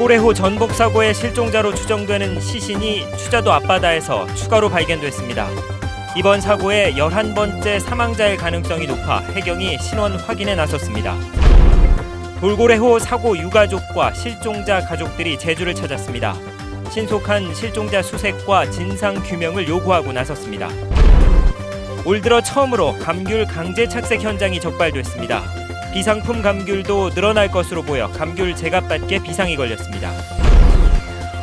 돌고래호 전복 사고의 실종자로 추정되는 시신이 추자도 앞바다에서 추가로 발견됐습니다. 이번 사고의 11번째 사망자일 가능성이 높아 해경이 신원 확인에 나섰습니다. 돌고래호 사고 유가족과 실종자 가족들이 제주를 찾았습니다. 신속한 실종자 수색과 진상 규명을 요구하고 나섰습니다. 올 들어 처음으로 감귤 강제 착색 현장이 적발됐습니다. 비상품 감귤도 늘어날 것으로 보여 감귤 제값받기에 비상이 걸렸습니다.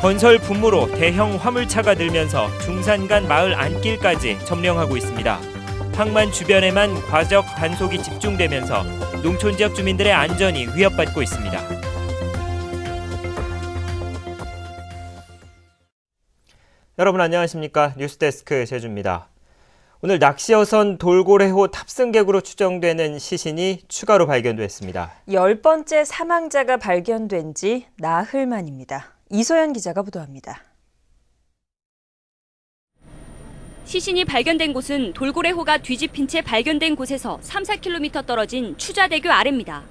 건설 분무로 대형 화물차가 늘면서 중산간 마을 안길까지 점령하고 있습니다. 항만 주변에만 과적 단속이 집중되면서 농촌 지역 주민들의 안전이 위협받고 있습니다. 여러분 안녕하십니까? 뉴스데스크 제주입니다. 오늘 낚시어선 돌고래호 탑승객으로 추정되는 시신이 추가로 발견됐습니다. 10번째 사망자가 발견된 지 나흘 만입니다. 이소연 기자가 보도합니다. 시신이 발견된 곳은 돌고래호가 뒤집힌 채 발견된 곳에서 3-4km 떨어진 추자대교 아래입니다.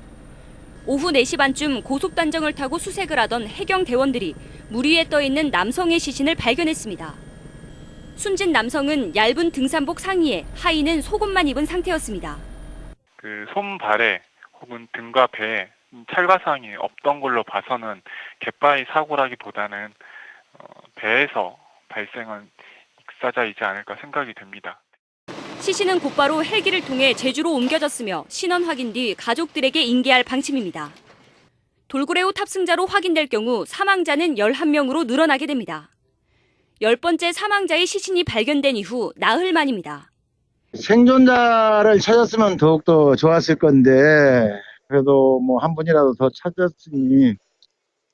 오후 4시 반쯤 고속단정을 타고 수색을 하던 해경 대원들이 물 위에 떠있는 남성의 시신을 발견했습니다. 숨진 남성은 얇은 등산복 상의에 하의는 속옷만 입은 상태였습니다. 손발에 혹은 등과 배에 찰과상이 없던 걸로 봐서는 갯바위 사고라기보다는 배에서 발생한 익사자이지 않을까 생각이 됩니다. 시신은 곧바로 헬기를 통해 제주로 옮겨졌으며 신원 확인 뒤 가족들에게 인계할 방침입니다. 돌고래호 탑승자로 확인될 경우 사망자는 11명으로 늘어나게 됩니다. 10번째 사망자의 시신이 발견된 이후 나흘 만입니다. 생존자를 찾았으면 더욱더 좋았을 건데 그래도 한 분이라도 더 찾았으니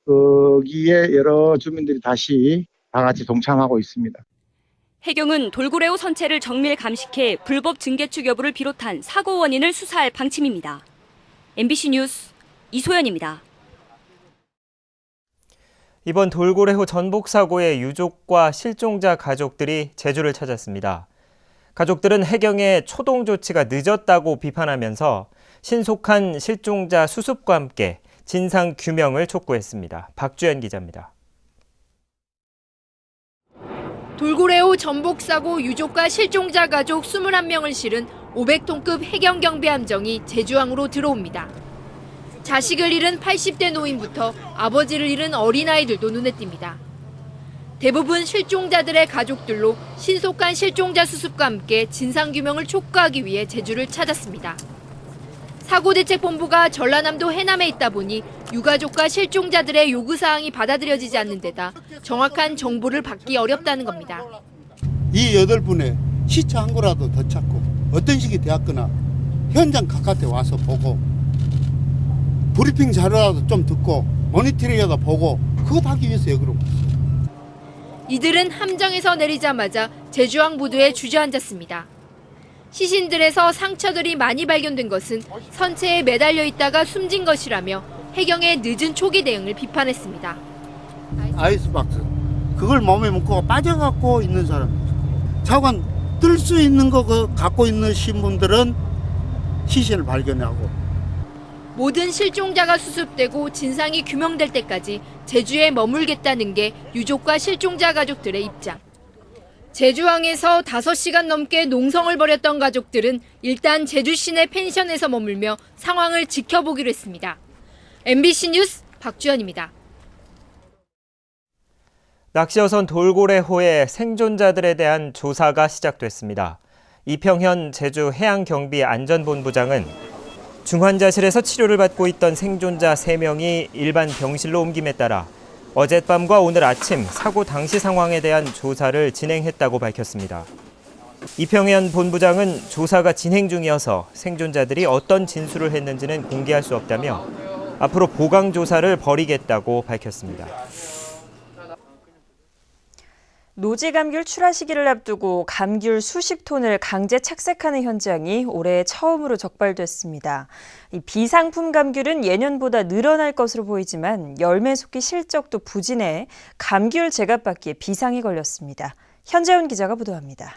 거기에 여러 주민들이 다시 다 같이 동참하고 있습니다. 해경은 돌고래호 선체를 정밀 감식해 불법 증개축 여부를 비롯한 사고 원인을 수사할 방침입니다. MBC 뉴스 이소연입니다. 이번 돌고래호 전복 사고의 유족과 실종자 가족들이 제주를 찾았습니다. 가족들은 해경의 초동 조치가 늦었다고 비판하면서 신속한 실종자 수습과 함께 진상 규명을 촉구했습니다. 박주연 기자입니다. 돌고래호 전복 사고 유족과 실종자 가족 21명을 실은 500톤급 해경 경비 함정이 제주항으로 들어옵니다. 자식을 잃은 80대 노인부터 아버지를 잃은 어린아이들도 눈에 띕니다. 대부분 실종자들의 가족들로 신속한 실종자 수습과 함께 진상규명을 촉구하기 위해 제주를 찾았습니다. 사고대책본부가 전라남도 해남에 있다 보니 유가족과 실종자들의 요구사항이 받아들여지지 않는 데다 정확한 정보를 받기 어렵다는 겁니다. 이 8분의 시체 한 거라도 더 찾고 어떤 식이 되었거나 현장 바깥에 와서 보고 브리핑 자료라도 좀 듣고 모니터링이라도 보고 그것 하기 위해서 여기로 왔어요. 이들은 함정에서 내리자마자 제주항 부두에 주저앉았습니다. 시신들에서 상처들이 많이 발견된 것은 선체에 매달려 있다가 숨진 것이라며 해경의 늦은 초기 대응을 비판했습니다. 아이스박스 그걸 몸에 묶고 빠져갖고 있는 사람 차관 뜰 수 있는 거 갖고 있는 신분들은 시신을 발견하고 모든 실종자가 수습되고 진상이 규명될 때까지 제주에 머물겠다는 게 유족과 실종자 가족들의 입장. 제주항에서 5시간 넘게 농성을 벌였던 가족들은 일단 제주 시내 펜션에서 머물며 상황을 지켜보기로 했습니다. MBC 뉴스 박주연입니다. 낚시어선 돌고래호의 생존자들에 대한 조사가 시작됐습니다. 이평현 제주해양경비안전본부장은 중환자실에서 치료를 받고 있던 생존자 3명이 일반 병실로 옮김에 따라 어젯밤과 오늘 아침 사고 당시 상황에 대한 조사를 진행했다고 밝혔습니다. 이평현 본부장은 조사가 진행 중이어서 생존자들이 어떤 진술을 했는지는 공개할 수 없다며 앞으로 보강 조사를 벌이겠다고 밝혔습니다. 노지 감귤 출하 시기를 앞두고 감귤 수십 톤을 강제 착색하는 현장이 올해 처음으로 적발됐습니다. 이 비상품 감귤은 예년보다 늘어날 것으로 보이지만 열매 속기 실적도 부진해 감귤 제값받기에 비상이 걸렸습니다. 현재훈 기자가 보도합니다.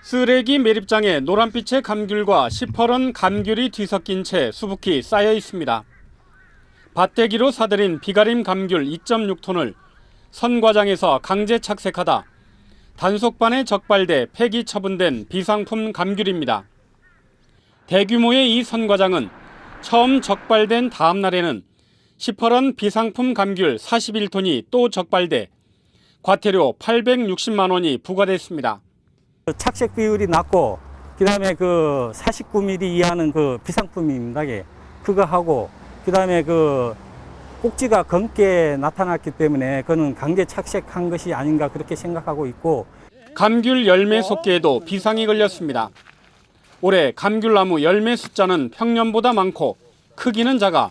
쓰레기 매립장에 노란빛의 감귤과 시퍼런 감귤이 뒤섞인 채 수북히 쌓여 있습니다. 밭대기로 사들인 비가림 감귤 2.6톤을 선과장에서 강제 착색하다 단속반에 적발돼 폐기 처분된 비상품 감귤입니다. 대규모의 이 선과장은 처음 적발된 다음 날에는 시퍼런 비상품 감귤 41톤이 또 적발돼 과태료 860만 원이 부과됐습니다. 착색 비율이 낮고 그다음에 그 49mm 이하는 그 비상품입니다. 그거 하고 그다음에 그 꼭지가 검게 나타났기 때문에 그는 강제 착색한 것이 아닌가 그렇게 생각하고 있고 감귤 열매 속기에도 비상이 걸렸습니다. 올해 감귤나무 열매 숫자는 평년보다 많고 크기는 작아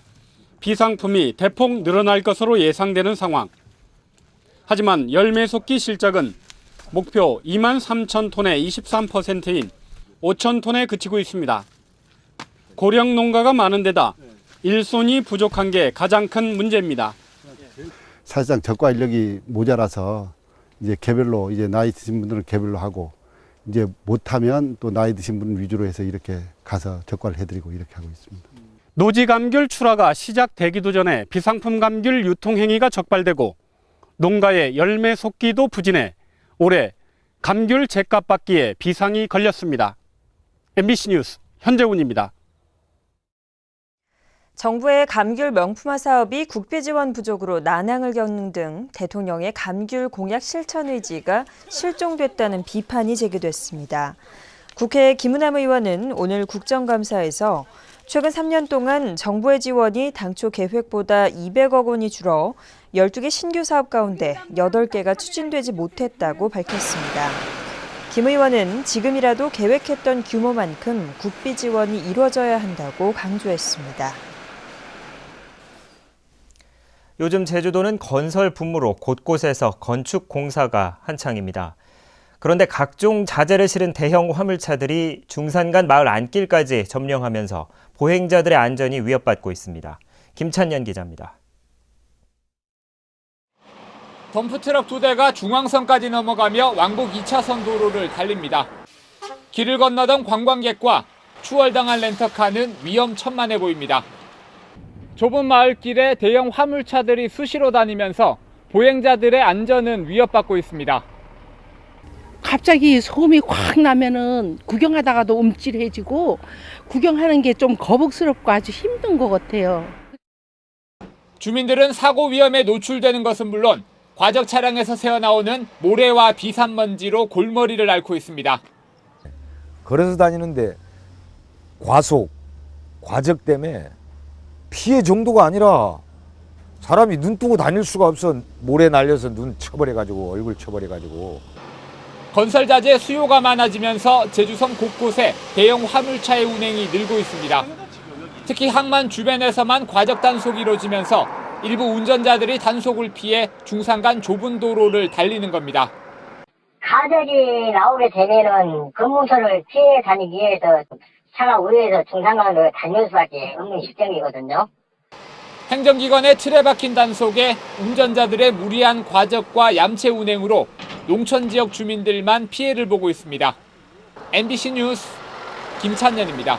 비상품이 대폭 늘어날 것으로 예상되는 상황. 하지만 열매 속기 실적은 목표 23,000톤의 23%인 5,000톤에 그치고 있습니다. 고령 농가가 많은 데다 일손이 부족한 게 가장 큰 문제입니다. 사실상 적과 인력이 모자라서 이제 개별로 이제 나이 드신 분들은 개별로 하고 이제 못하면 또 나이 드신 분 위주로 해서 이렇게 가서 적과를 해드리고 이렇게 하고 있습니다. 노지 감귤 출하가 시작되기도 전에 비상품 감귤 유통 행위가 적발되고 농가의 열매 속기도 부진해 올해 감귤 제값 받기에 비상이 걸렸습니다. MBC 뉴스 현재훈입니다. 정부의 감귤 명품화 사업이 국비 지원 부족으로 난항을 겪는 등 대통령의 감귤 공약 실천 의지가 실종됐다는 비판이 제기됐습니다. 국회 김은남 의원은 오늘 국정감사에서 최근 3년 동안 정부의 지원이 당초 계획보다 200억 원이 줄어 12개 신규 사업 가운데 8개가 추진되지 못했다고 밝혔습니다. 김 의원은 지금이라도 계획했던 규모만큼 국비 지원이 이루어져야 한다고 강조했습니다. 요즘 제주도는 건설 붐으로 곳곳에서 건축 공사가 한창입니다. 그런데 각종 자재를 실은 대형 화물차들이 중산간 마을 안길까지 점령하면서 보행자들의 안전이 위협받고 있습니다. 김찬년 기자입니다. 덤프트럭 2대가 중앙선까지 넘어가며 왕복 2차선 도로를 달립니다. 길을 건너던 관광객과 추월당한 렌터카는 위험천만해 보입니다. 좁은 마을길에 대형 화물차들이 수시로 다니면서 보행자들의 안전은 위협받고 있습니다. 갑자기 소음이 확 나면은 구경하다가도 움찔해지고 구경하는 게 좀 거북스럽고 아주 힘든 것 같아요. 주민들은 사고 위험에 노출되는 것은 물론 과적 차량에서 새어나오는 모래와 비산먼지로 골머리를 앓고 있습니다. 걸어서 다니는데 과속, 과적 때문에 피해 정도가 아니라 사람이 눈 뜨고 다닐 수가 없어. 모래 날려서 눈 쳐버려가지고 얼굴 쳐버려가지고. 건설자재 수요가 많아지면서 제주섬 곳곳에 대형 화물차의 운행이 늘고 있습니다. 특히 항만 주변에서만 과적 단속이 이루어지면서 일부 운전자들이 단속을 피해 중산간 좁은 도로를 달리는 겁니다. 과적이 나오게 되면은 금무소를 피해 다니기 위해서 차가 우회해서 중산간으로 다닐 수밖에 없는 실정이거든요. 행정기관의 틀에 박힌 단속에 운전자들의 무리한 과적과 얌체 운행으로 농촌 지역 주민들만 피해를 보고 있습니다. MBC 뉴스 김찬년입니다.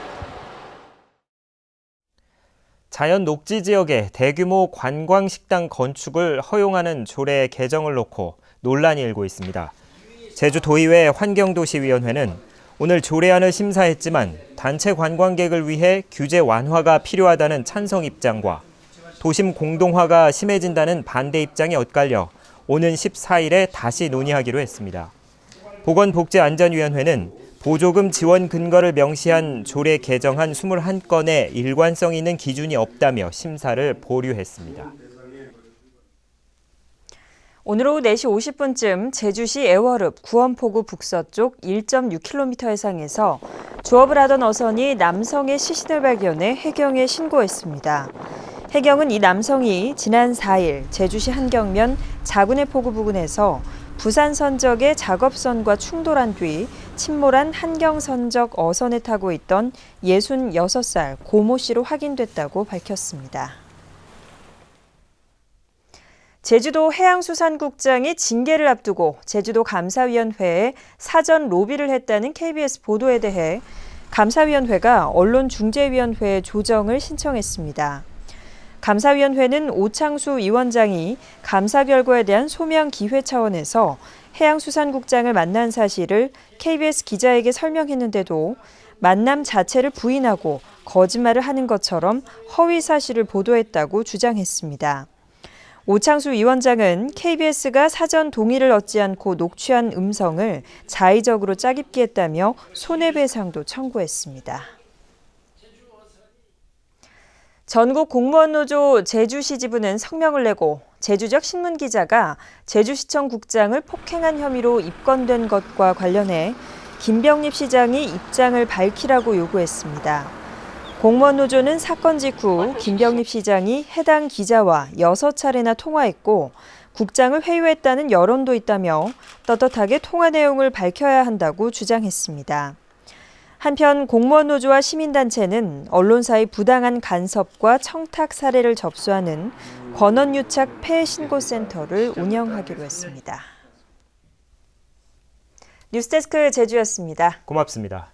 자연 녹지 지역에 대규모 관광식당 건축을 허용하는 조례 개정을 놓고 논란이 일고 있습니다. 제주도의회 환경도시위원회는 오늘 조례안을 심사했지만 단체 관광객을 위해 규제 완화가 필요하다는 찬성 입장과 도심 공동화가 심해진다는 반대 입장이 엇갈려 오는 14일에 다시 논의하기로 했습니다. 보건복지안전위원회는 보조금 지원 근거를 명시한 조례 개정안 21건에 일관성 있는 기준이 없다며 심사를 보류했습니다. 오늘 오후 4시 50분쯤 제주시 애월읍 구원포구 북서쪽 1.6km 해상에서 조업을 하던 어선이 남성의 시신을 발견해 해경에 신고했습니다. 해경은 이 남성이 지난 4일 제주시 한경면 자군의 포구 부근에서 부산 선적의 작업선과 충돌한 뒤 침몰한 한경선적 어선에 타고 있던 66살 고모 씨로 확인됐다고 밝혔습니다. 제주도 해양수산국장이 징계를 앞두고 제주도 감사위원회에 사전 로비를 했다는 KBS 보도에 대해 감사위원회가 언론중재위원회에 조정을 신청했습니다. 감사위원회는 오창수 위원장이 감사 결과에 대한 소명 기회 차원에서 해양수산국장을 만난 사실을 KBS 기자에게 설명했는데도 만남 자체를 부인하고 거짓말을 하는 것처럼 허위 사실을 보도했다고 주장했습니다. 오창수 위원장은 KBS가 사전 동의를 얻지 않고 녹취한 음성을 자의적으로 짜깁기 했다며 손해배상도 청구했습니다. 전국 공무원노조 제주시 지부는 성명을 내고 제주적 신문기자가 제주시청 국장을 폭행한 혐의로 입건된 것과 관련해 김병립 시장이 입장을 밝히라고 요구했습니다. 공무원노조는 사건 직후 김병립 시장이 해당 기자와 6차례나 통화했고 국장을 회유했다는 여론도 있다며 떳떳하게 통화 내용을 밝혀야 한다고 주장했습니다. 한편 공무원노조와 시민단체는 언론사의 부당한 간섭과 청탁 사례를 접수하는 권언유착 폐해 신고센터를 운영하기로 했습니다. 뉴스데스크 제주였습니다. 고맙습니다.